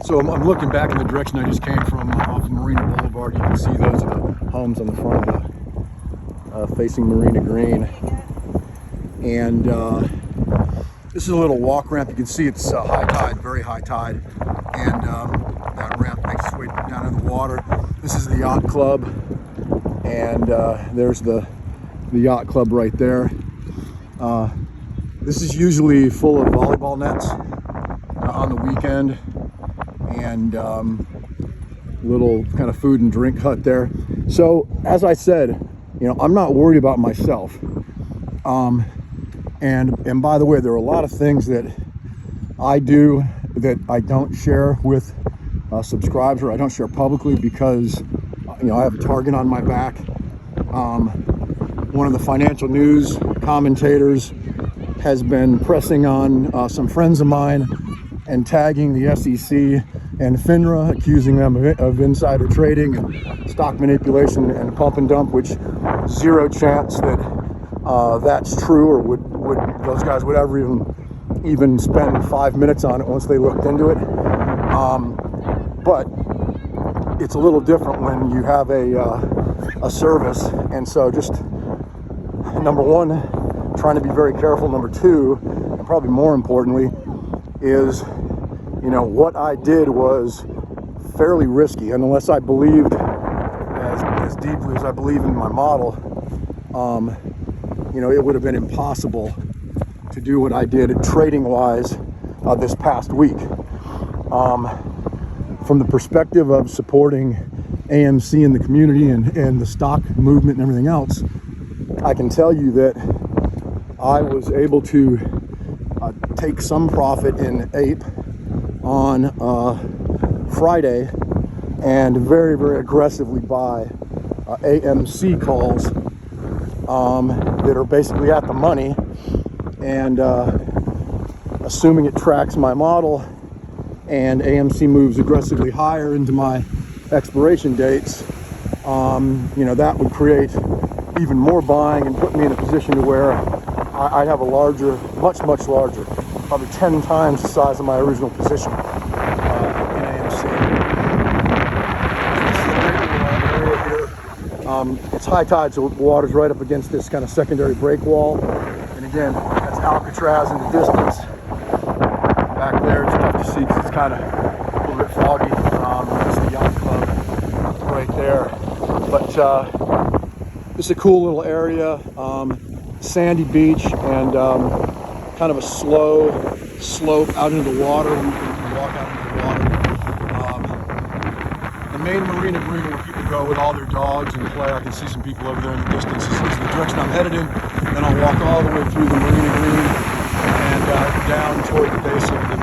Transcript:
So I'm looking back in the direction I just came from off of Marina Boulevard. You can see those are the homes on the front of the, facing Marina Green. And this is a little walk ramp. You can see it's high tide, very high tide. And that ramp makes its way down in the water. This is the yacht club. And there's the yacht club right there. This is usually full of volleyball nets on the weekend, and little kind of food and drink hut there. So as I said, you know, I'm not worried about myself. And by the way, there are a lot of things that I do that I don't share with subscribers, or I don't share publicly, because you know, I have a target on my back. One of the financial news commentators has been pressing on some friends of mine and tagging the SEC and FINRA, accusing them of insider trading and stock manipulation and pump and dump, which zero chance that that's true, or would those guys would ever even spend 5 minutes on it once they looked into it. But it's a little different when you have a service, and so just number one, trying to be very careful. Number two, and probably more importantly, is, you know, what I did was fairly risky, and unless I believed as deeply as I believe in my model, you know, it would have been impossible to do what I did trading wise this past week. From the perspective of supporting AMC in the community and the stock movement and everything else, I can tell you that I was able to take some profit in APE on Friday, and very, very aggressively buy AMC calls that are basically at the money, and assuming it tracks my model and AMC moves aggressively higher into my expiration dates, you know, that would create even more buying and put me in a position to where I'd have a larger, much larger, probably 10 times the size of my original position in AMC. This is a great area here. It's high tide, so the water's right up against this kind of secondary break wall. And again, that's Alcatraz in the distance. Back there, it's tough to see because it's kind of a little bit foggy. There's the yacht club right there. But it's a cool little area. Sandy beach, and kind of a slow slope out into the water. You can walk out into the water. The main marina green where people go with all their dogs and play. I can see some people over there in the distance. This is the direction I'm headed in. Then I'll walk all the way through the marina green and down toward the base of the